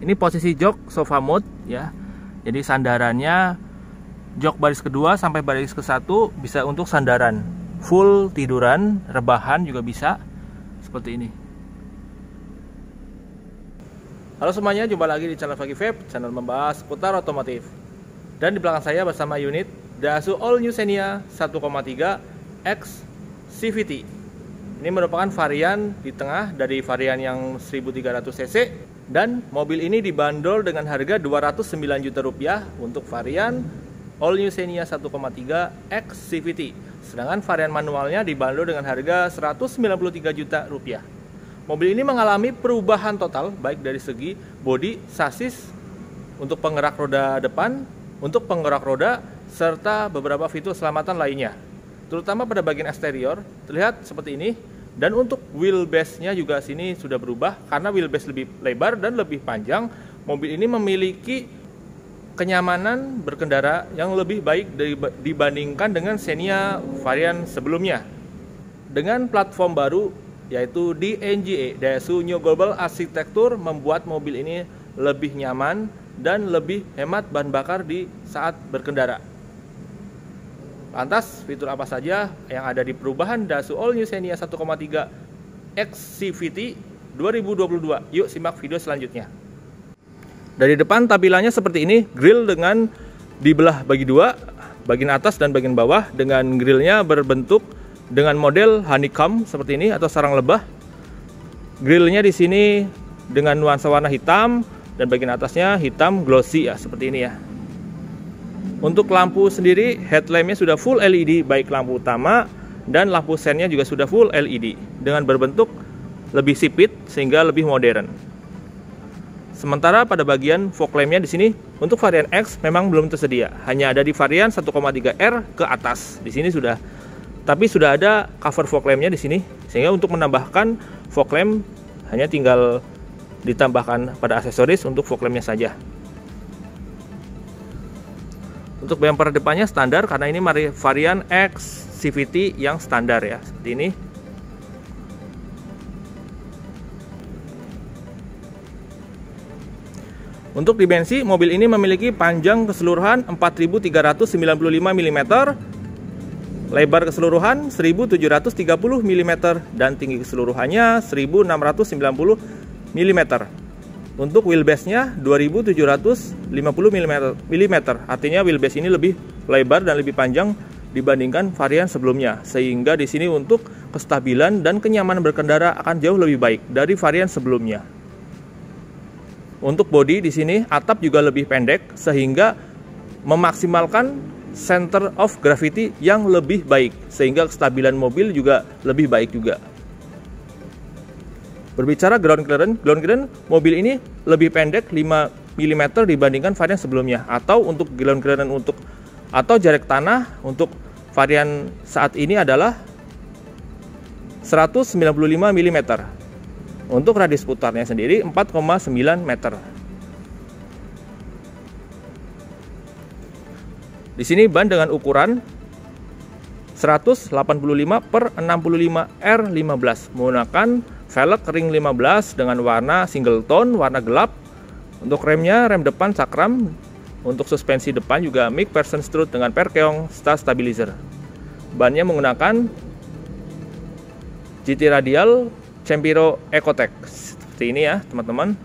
Ini posisi jok sofa mode ya. Jadi sandarannya jok baris kedua sampai baris ke-1 bisa untuk sandaran. Full tiduran, rebahan juga bisa. Seperti ini. Halo semuanya, jumpa lagi di channel Fakih Vape, channel membahas seputar otomotif. Dan di belakang saya bersama unit Daihatsu All New Xenia 1,3 X CVT. Ini merupakan varian di tengah dari varian yang 1300 cc. Dan mobil ini dibanderol dengan harga 209 juta rupiah untuk varian All New Xenia 1,3 X CVT. Sedangkan varian manualnya dibanderol dengan harga 193 juta rupiah. Mobil ini mengalami perubahan total baik dari segi bodi, sasis, untuk penggerak roda depan, untuk penggerak roda, serta beberapa fitur keselamatan lainnya. Terutama pada bagian eksterior terlihat seperti ini. Dan untuk wheelbase-nya juga sini sudah berubah karena wheelbase lebih lebar dan lebih panjang. Mobil ini memiliki kenyamanan berkendara yang lebih baik dibandingkan dengan Xenia varian sebelumnya. Dengan platform baru yaitu DNGA, Daihatsu New Global Architecture, membuat mobil ini lebih nyaman dan lebih hemat bahan bakar di saat berkendara. Lantas, fitur apa saja yang ada di perubahan Daihatsu All New Xenia 1,3 X CVT 2022? Yuk simak video selanjutnya. Dari depan tampilannya seperti ini, grill dengan dibelah bagi dua, bagian atas dan bagian bawah, dengan grillnya berbentuk dengan model honeycomb seperti ini atau sarang lebah. Grillnya di sini dengan nuansa warna hitam dan bagian atasnya hitam glossy ya, seperti ini ya. Untuk lampu sendiri, headlampnya sudah full LED, baik lampu utama dan lampu sennya juga sudah full LED dengan berbentuk lebih sipit sehingga lebih modern. Sementara pada bagian fog lampnya di sini untuk varian X memang belum tersedia, hanya ada di varian 1,3R ke atas. Di sini sudah, tapi sudah ada cover fog lampnya di sini, sehingga untuk menambahkan fog lamp hanya tinggal ditambahkan pada aksesoris untuk fog lampnya saja. Untuk bumper depannya standar karena ini varian X CVT yang standar ya, seperti ini. Untuk dimensi, mobil ini memiliki panjang keseluruhan 4.395 mm, lebar keseluruhan 1.730 mm, dan tinggi keseluruhannya 1.690 mm. Untuk wheelbase-nya 2.750 mm, artinya wheelbase ini lebih lebar dan lebih panjang dibandingkan varian sebelumnya, sehingga di sini untuk kestabilan dan kenyamanan berkendara akan jauh lebih baik dari varian sebelumnya. Untuk bodi di sini atap juga lebih pendek sehingga memaksimalkan center of gravity yang lebih baik, sehingga kestabilan mobil juga lebih baik juga. Berbicara ground clearance mobil ini lebih pendek 5 mm dibandingkan varian sebelumnya, atau untuk ground clearance atau jarak tanah untuk varian saat ini adalah 195 mm. Untuk radius putarnya sendiri 4,9 meter. Di sini ban dengan ukuran 185/65 R15 menggunakan velg ring 15 dengan warna single tone, warna gelap. Untuk remnya, rem depan cakram. Untuk suspensi depan juga McPherson strut dengan Perkeong star stabilizer. Bannya menggunakan GT Radial Cempiro Ecotec seperti ini ya teman-teman.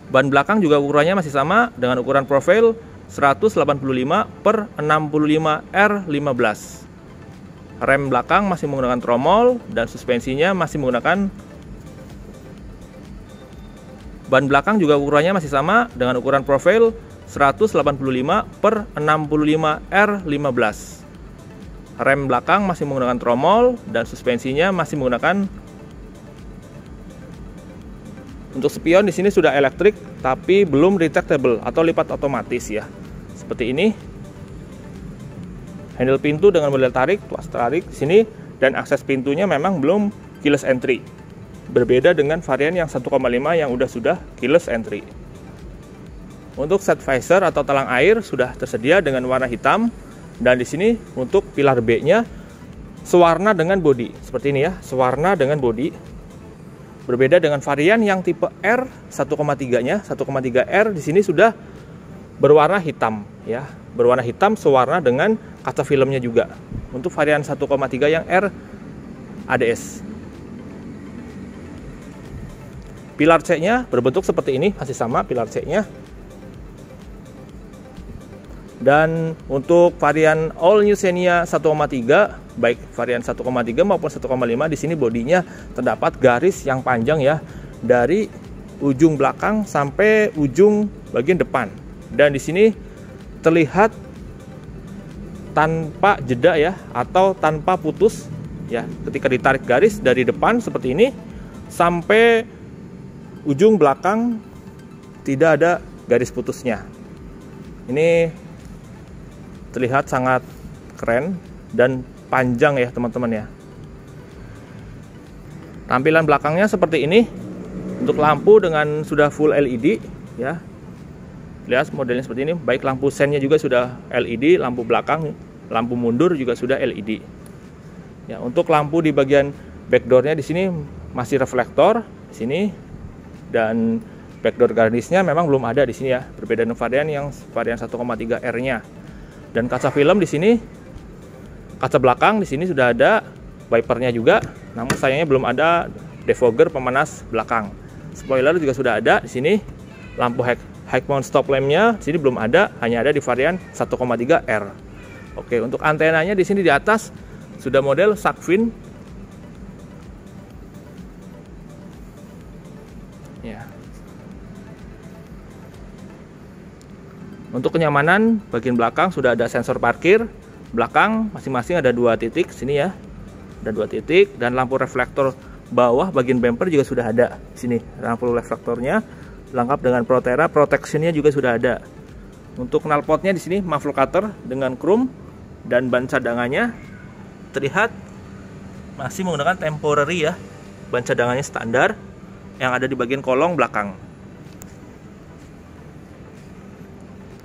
Ban belakang juga ukurannya masih sama dengan ukuran profil 185/65 R15. Rem belakang masih menggunakan tromol dan suspensinya masih menggunakan ban belakang juga ukurannya masih sama dengan ukuran profil 185/65 R15. Rem belakang masih menggunakan tromol dan suspensinya masih menggunakan. Untuk spion di sini sudah elektrik tapi belum retractable atau lipat otomatis ya. Seperti ini. Handle pintu dengan model tarik, tuas tarik di sini, dan akses pintunya memang belum keyless entry. Berbeda dengan varian yang 1,5 yang sudah keyless entry. Untuk set visor atau talang air sudah tersedia dengan warna hitam, dan di sini untuk pilar B-nya sewarna dengan bodi. Seperti ini ya, sewarna dengan bodi. Berbeda dengan varian yang tipe R 1,3-nya, 1,3R di sini sudah berwarna hitam ya, berwarna hitam sewarna dengan kaca filmnya juga. Untuk varian 1,3 yang R ADS. Pilar C-nya berbentuk seperti ini, masih sama pilar C-nya. Dan untuk varian All New Xenia 1,3, baik varian 1,3 maupun 1,5, di sini bodinya terdapat garis yang panjang ya, dari ujung belakang sampai ujung bagian depan. Dan di sini terlihat tanpa jeda ya, atau tanpa putus ya, ketika ditarik garis dari depan seperti ini sampai ujung belakang tidak ada garis putusnya. Ini terlihat sangat keren dan panjang ya teman-teman ya. Tampilan belakangnya seperti ini. Untuk lampu dengan sudah full LED ya. Lihat modelnya seperti ini. Baik lampu sennya juga sudah LED, lampu belakang, lampu mundur juga sudah LED. Ya, untuk lampu di bagian backdoornya di sini masih reflektor di sini, dan backdoor garnisnya memang belum ada di sini ya. Berbeda dengan varian 1,3R-nya. Dan kaca film di sini, kaca belakang di sini sudah ada wipernya juga, namun sayangnya belum ada defogger pemanas belakang. Spoiler juga sudah ada di sini. Lampu high mount stop lampnya di sini belum ada, hanya ada di varian 1,3R. Oke, untuk antenanya di sini di atas sudah model shark fin. Ya. Untuk kenyamanan, bagian belakang sudah ada sensor parkir belakang, masing-masing ada 2 titik sini ya, ada 2 titik, dan lampu reflektor bawah bagian bumper juga sudah ada sini. Lampu reflektornya lengkap dengan Protera, protectionnya juga sudah ada. Untuk knalpotnya di sini muffler cutter dengan chrome, dan ban cadangannya terlihat masih menggunakan temporary ya, ban cadangannya standar yang ada di bagian kolong belakang.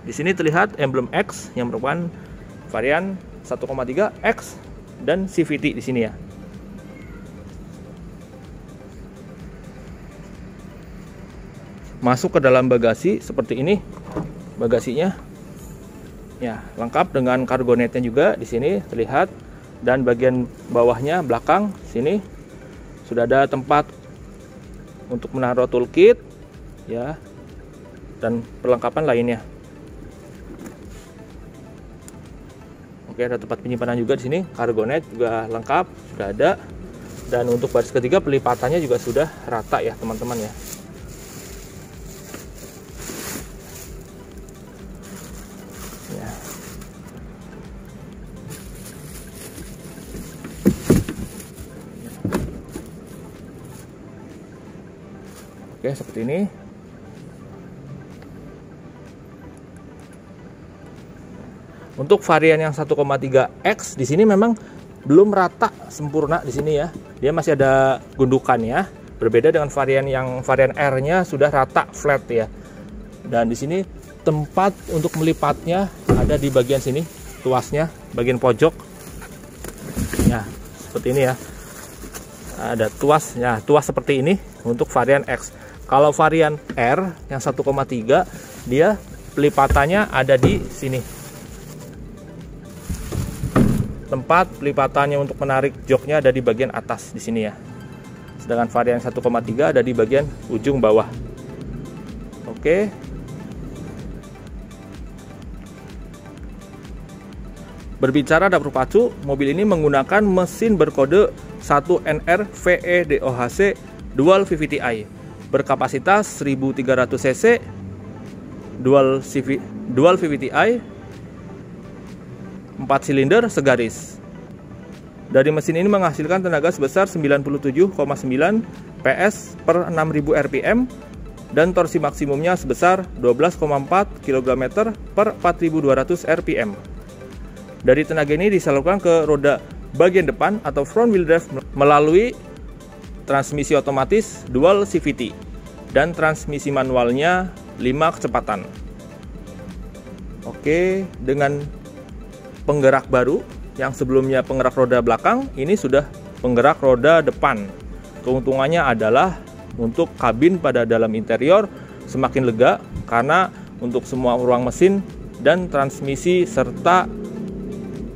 Di sini terlihat emblem X yang merupakan varian 1,3 X dan CVT di sini ya. Masuk ke dalam bagasi seperti ini, bagasinya ya lengkap dengan cargo netnya juga di sini terlihat, dan bagian bawahnya belakang sini sudah ada tempat untuk menaruh toolkit ya, dan perlengkapan lainnya. Oke, ada tempat penyimpanan juga di sini, cargo net juga lengkap sudah ada, dan untuk baris ketiga pelipatannya juga sudah rata ya teman-teman ya. Oke, seperti ini. Untuk varian yang 1,3X di sini memang belum rata sempurna di sini ya. Dia masih ada gundukannya. Berbeda dengan varian R-nya sudah rata flat ya. Dan di sini tempat untuk melipatnya ada di bagian sini, tuasnya, bagian pojok. Ya, seperti ini ya. Ada tuasnya, tuas seperti ini untuk varian X. Kalau varian R yang 1,3 dia pelipatannya ada di sini. Tempat pelipatannya untuk menarik joknya ada di bagian atas di sini ya. Sedangkan varian 1,3 ada di bagian ujung bawah. Oke. Berbicara dapur pacu, mobil ini menggunakan mesin berkode 1NR VEDOHC Dual VVT-i berkapasitas 1300 cc, Dual VVT-i, 4 silinder segaris. Dari mesin ini menghasilkan tenaga sebesar 97,9 PS per 6000 rpm dan torsi maksimumnya sebesar 12,4 km per 4200 rpm. Dari tenaga ini disalurkan ke roda bagian depan atau front wheel drive melalui transmisi otomatis dual CVT dan transmisi manualnya 5 kecepatan. Oke, dengan penggerak baru yang sebelumnya penggerak roda belakang, ini sudah penggerak roda depan. Keuntungannya adalah Untuk kabin pada dalam interior semakin lega karena untuk semua ruang mesin dan transmisi serta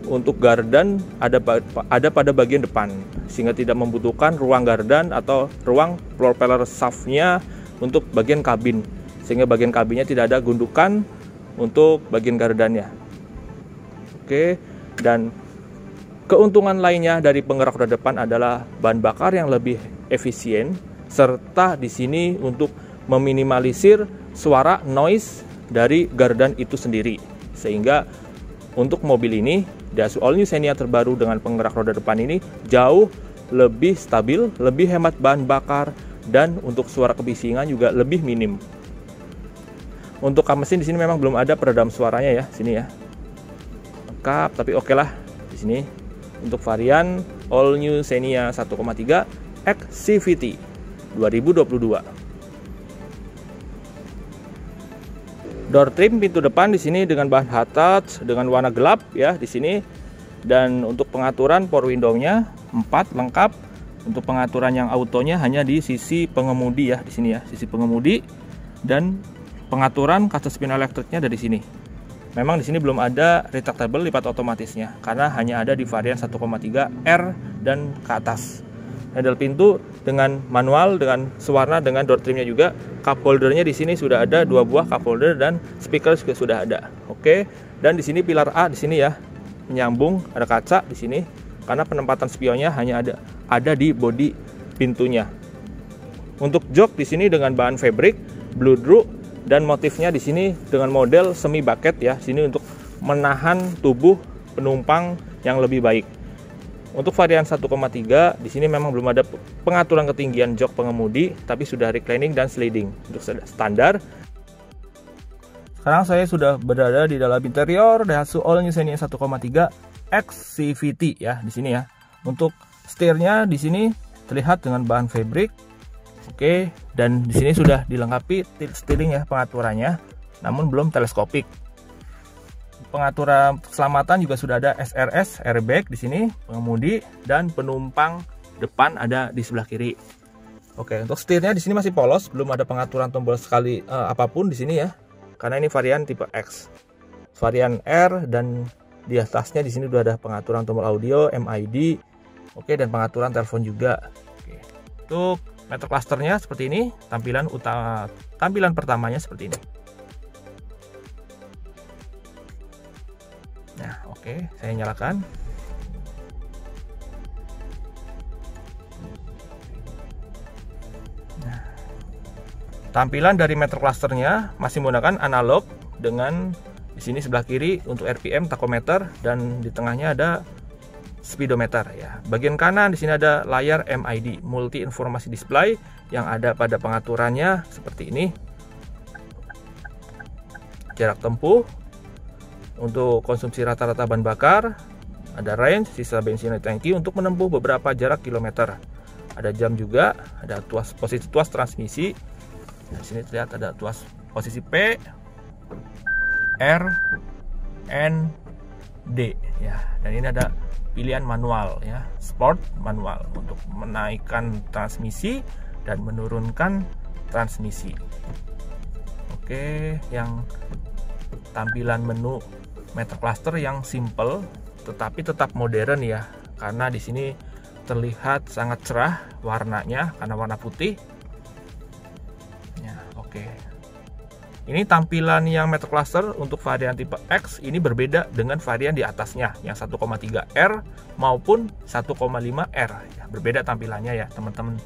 untuk gardan ada pada bagian depan, sehingga tidak membutuhkan ruang gardan atau ruang propeller shaftnya untuk bagian kabin, sehingga bagian kabinnya tidak ada gundukan untuk bagian gardannya. Oke, dan keuntungan lainnya dari penggerak roda depan adalah bahan bakar yang lebih efisien, serta di sini untuk meminimalisir suara noise dari gardan itu sendiri, sehingga untuk mobil ini Daihatsu All New Xenia terbaru dengan penggerak roda depan ini jauh lebih stabil, lebih hemat bahan bakar, dan untuk suara kebisingan juga lebih minim. Untuk kap mesin di sini memang belum ada peredam suaranya ya, sini ya. Lengkap, tapi oke lah di sini. Untuk varian All New Xenia 1,3 X CVT 2022. Door trim pintu depan di sini dengan bahan hard touch dengan warna gelap ya di sini, dan untuk pengaturan power window-nya 4 lengkap. Untuk pengaturan yang autonya hanya di sisi pengemudi ya di sini ya, sisi pengemudi, dan pengaturan kaca spin elektriknya dari sini. Memang di sini belum ada retractable lipat otomatisnya karena hanya ada di varian 1,3 R dan ke atas. Handle pintu dengan manual dengan sewarna dengan door trimnya juga. Cup holdernya di sini sudah ada 2 buah cup holder dan speaker juga sudah ada. Oke. Dan di sini pilar A di sini ya, menyambung, ada kaca di sini karena penempatan spionnya hanya ada di bodi pintunya. Untuk jok di sini dengan bahan fabric bludru dan motifnya di sini dengan model semi bucket ya. Sini untuk menahan tubuh penumpang yang lebih baik. Untuk varian 1,3 di sini memang belum ada pengaturan ketinggian jok pengemudi, tapi sudah reclining dan sliding untuk standar. Sekarang saya sudah berada di dalam interior Daihatsu All New Xenia 1,3 X CVT ya di sini ya. Untuk setirnya di sini terlihat dengan bahan fabric. Oke, dan di sini sudah dilengkapi tilt steering ya pengaturannya, namun belum teleskopik. Pengaturan keselamatan juga sudah ada SRS airbag di sini pengemudi, dan penumpang depan ada di sebelah kiri. Oke, untuk setirnya di sini masih polos, belum ada pengaturan tombol sekali apapun di sini ya, karena ini varian tipe X. Varian R dan di atasnya di sini sudah ada pengaturan tombol audio, MID, oke, dan pengaturan telepon juga. Oke. Untuk meter clusternya seperti ini, tampilan pertamanya seperti ini. Nah, oke, saya nyalakan. Nah, tampilan dari meter clusternya masih menggunakan analog dengan di sini sebelah kiri untuk RPM tachometer dan di tengahnya ada speedometer ya. Bagian kanan di sini ada layar MID, multi informasi display yang ada pada pengaturannya seperti ini. Jarak tempuh, untuk konsumsi rata-rata bahan bakar, ada range, sisa bensin di tangki untuk menempuh beberapa jarak kilometer. Ada jam juga, ada posisi tuas transmisi. Nah, di sini terlihat ada tuas posisi P, R, N, D ya. Dan ini ada pilihan manual ya, sport manual untuk menaikkan transmisi dan menurunkan transmisi. Oke, yang tampilan menu meter cluster yang simple tetapi tetap modern ya, karena di sini terlihat sangat cerah warnanya karena warna putih ya. Oke, ini tampilan yang meter cluster untuk varian tipe X ini berbeda dengan varian di atasnya yang 1,3 R maupun 1,5 R ya, berbeda tampilannya ya teman-teman.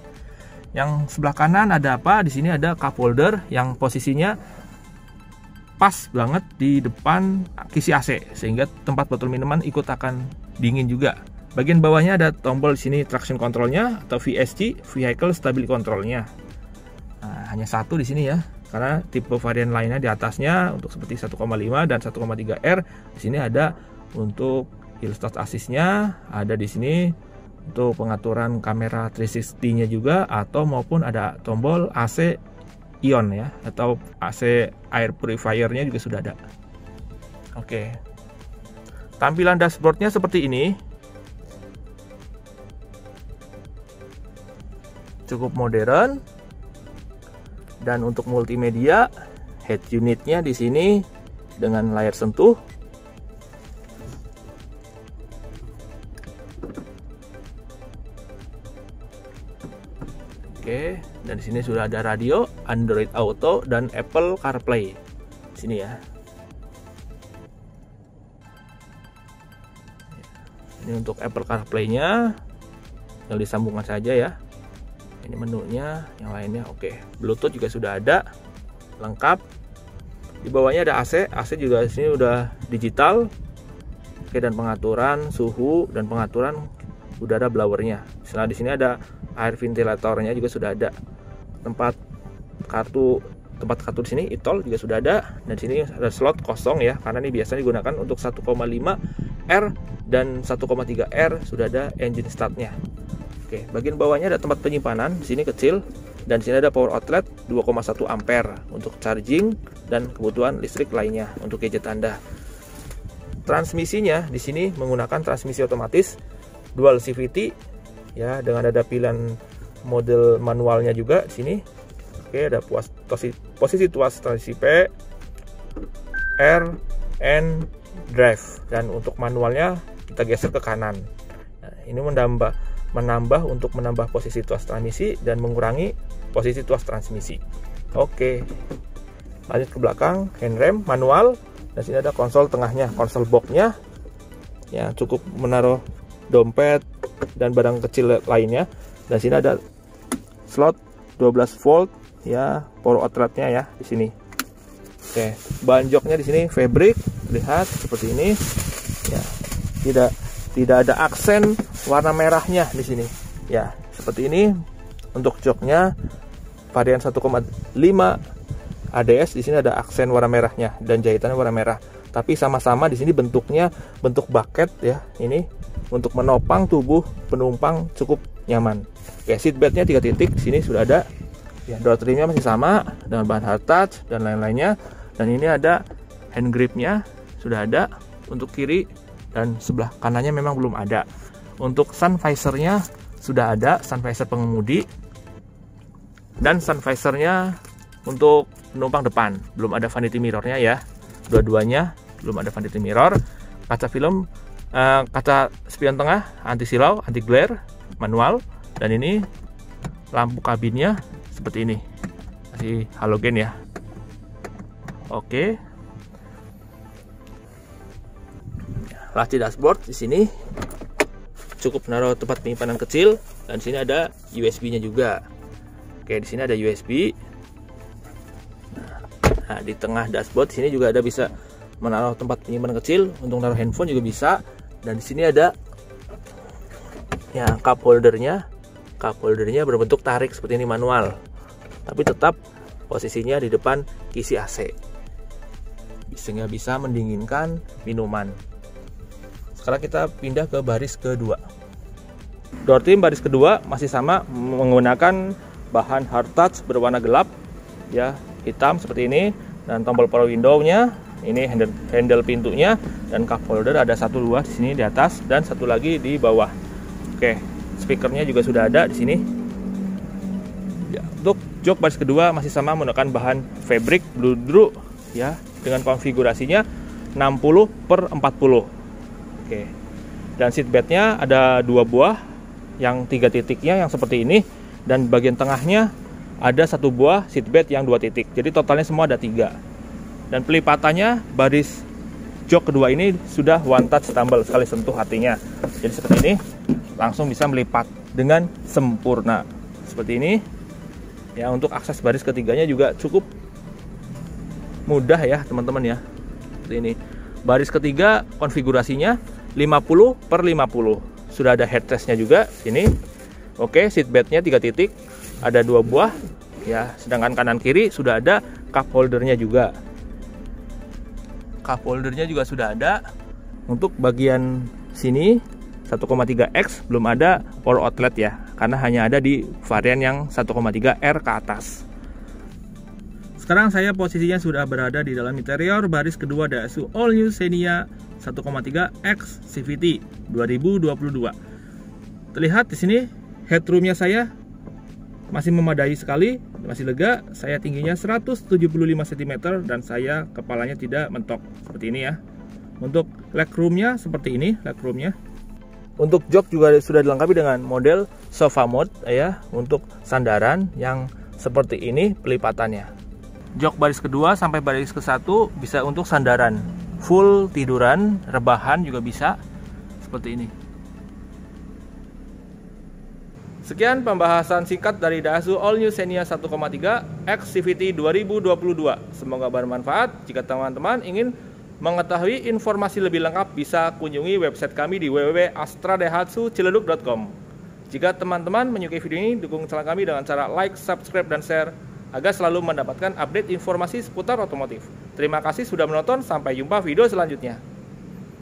Yang sebelah kanan ada apa? Di sini ada cup holder yang posisinya pas banget di depan kisi AC, sehingga tempat botol minuman ikut akan dingin juga. Bagian bawahnya ada tombol di sini traction controlnya atau VSC, Vehicle Stability Controlnya. Nah, hanya satu di sini ya, karena tipe varian lainnya di atasnya untuk seperti 1,5 dan 1,3 R. Di sini ada untuk hill start assist-nya, ada di sini untuk pengaturan kamera 360-nya juga, atau maupun ada tombol AC ion ya, atau AC air purifier-nya juga sudah ada. Oke. Tampilan dashboard-nya seperti ini. Cukup modern Dan untuk multimedia, head unitnya di sini dengan layar sentuh. Oke, dan di sini sudah ada radio, Android Auto dan Apple CarPlay. Di sini ya. Ini untuk Apple CarPlay-nya, yang disambungkan saja ya. Ini menunya, yang lainnya oke. Bluetooth juga sudah ada, lengkap. Di bawahnya ada AC, AC juga di sini udah digital. Oke, dan pengaturan suhu dan pengaturan udara blowernya. Setelah di sini ada air ventilatornya juga sudah ada. Tempat kartu di sini e-tol juga sudah ada. Dan di sini ada slot kosong ya, karena ini biasanya digunakan untuk 1,5 R dan 1,3 R sudah ada engine startnya. Oke, bagian bawahnya ada tempat penyimpanan, di sini kecil, dan di sini ada power outlet 2,1 ampere untuk charging dan kebutuhan listrik lainnya untuk gadget Anda. Transmisinya di sini menggunakan transmisi otomatis dual CVT ya, dengan ada pilihan model manualnya juga di sini. Oke, ada posisi tuas transisi P, R, N, drive, dan untuk manualnya kita geser ke kanan. Nah, ini menambah untuk menambah posisi tuas transmisi dan mengurangi posisi tuas transmisi. Oke, lanjut ke belakang, handrem manual, dan sini ada konsol tengahnya, konsol boxnya ya, cukup menaruh dompet dan barang kecil lainnya. Dan sini ada slot 12 volt ya, power outletnya ya di sini. Oke, bahan joknya di sini fabric, lihat seperti ini ya, tidak ada aksen warna merahnya di sini ya, seperti ini. Untuk joknya varian 1,5 ADS, di sini ada aksen warna merahnya dan jahitannya warna merah, tapi sama-sama di sini bentuknya bentuk bucket ya. Ini untuk menopang tubuh penumpang cukup nyaman. Oke, seatbeltnya 3 titik di sini sudah ada ya, door trimnya masih sama dengan bahan hard touch dan lain-lainnya. Dan ini ada hand gripnya sudah ada untuk kiri, dan sebelah kanannya memang belum ada. Untuk sun visornya sudah ada, sun visor pengemudi, dan sun visornya untuk penumpang depan belum ada vanity mirrornya ya. Dua-duanya belum ada vanity mirror. Kaca film, kaca spion tengah anti silau, anti glare, manual. Dan ini lampu kabinnya seperti ini, masih halogen ya. Oke, laci dashboard di sini cukup naruh tempat penyimpanan kecil, dan di sini ada USB-nya juga. Oke, di sini ada USB. Nah, di tengah dashboard di sini juga ada bisa menaruh tempat penyimpanan kecil, untuk naruh handphone juga bisa. Dan di sini ada ya cup holdernya. Cup holdernya berbentuk tarik seperti ini, manual, tapi tetap posisinya di depan isi AC sehingga bisa mendinginkan minuman. Sekarang kita pindah ke baris kedua. Door trim baris kedua masih sama, menggunakan bahan hard touch berwarna gelap ya, hitam seperti ini. Dan tombol power window-nya, ini handle pintunya, dan cup holder ada 1 2 di sini di atas dan 1 lagi di bawah. Oke, speakernya juga sudah ada di sini. Ya, untuk jok baris kedua masih sama menggunakan bahan fabric bludru ya, dengan konfigurasinya 60/40. Oke. Dan seatbeltnya ada 2 buah, yang 3 titiknya yang seperti ini, dan bagian tengahnya ada 1 buah seatbelt yang 2 titik. Jadi totalnya semua ada 3. Dan pelipatannya baris jok kedua ini sudah one touch tumble, sekali sentuh artinya. Jadi seperti ini, langsung bisa melipat dengan sempurna. Seperti ini. Ya, untuk akses baris ketiganya juga cukup mudah ya, teman-teman ya. Seperti ini. Baris ketiga konfigurasinya 50/50. Sudah ada headrestnya juga sini. Oke, seatbeltnya 3 titik, ada 2 buah ya, sedangkan kanan kiri sudah ada cup holdernya juga. Cup holdernya juga sudah ada. Untuk bagian sini 1,3X belum ada power outlet ya, karena hanya ada di varian yang 1,3 R ke atas. Sekarang saya posisinya sudah berada di dalam interior baris kedua Daihatsu All New Xenia 1,3X CVT 2022. Terlihat di sini headroomnya saya masih memadai sekali, masih lega. Saya tingginya 175 cm dan saya kepalanya tidak mentok seperti ini ya. Untuk legroomnya seperti ini, legroomnya. Untuk jok juga sudah dilengkapi dengan model sofa mode ya, untuk sandaran yang seperti ini pelipatannya. Jok baris kedua sampai baris ke-1 bisa untuk sandaran, full tiduran, rebahan juga bisa seperti ini. Sekian pembahasan singkat dari Daihatsu All New Xenia 1.3 X CVT 2022. Semoga bermanfaat. Jika teman-teman ingin mengetahui informasi lebih lengkap, bisa kunjungi website kami di www.astradaihatsuciledug.com. Jika teman-teman menyukai video ini, dukung channel kami dengan cara like, subscribe, dan share agar selalu mendapatkan update informasi seputar otomotif. Terima kasih sudah menonton, sampai jumpa video selanjutnya.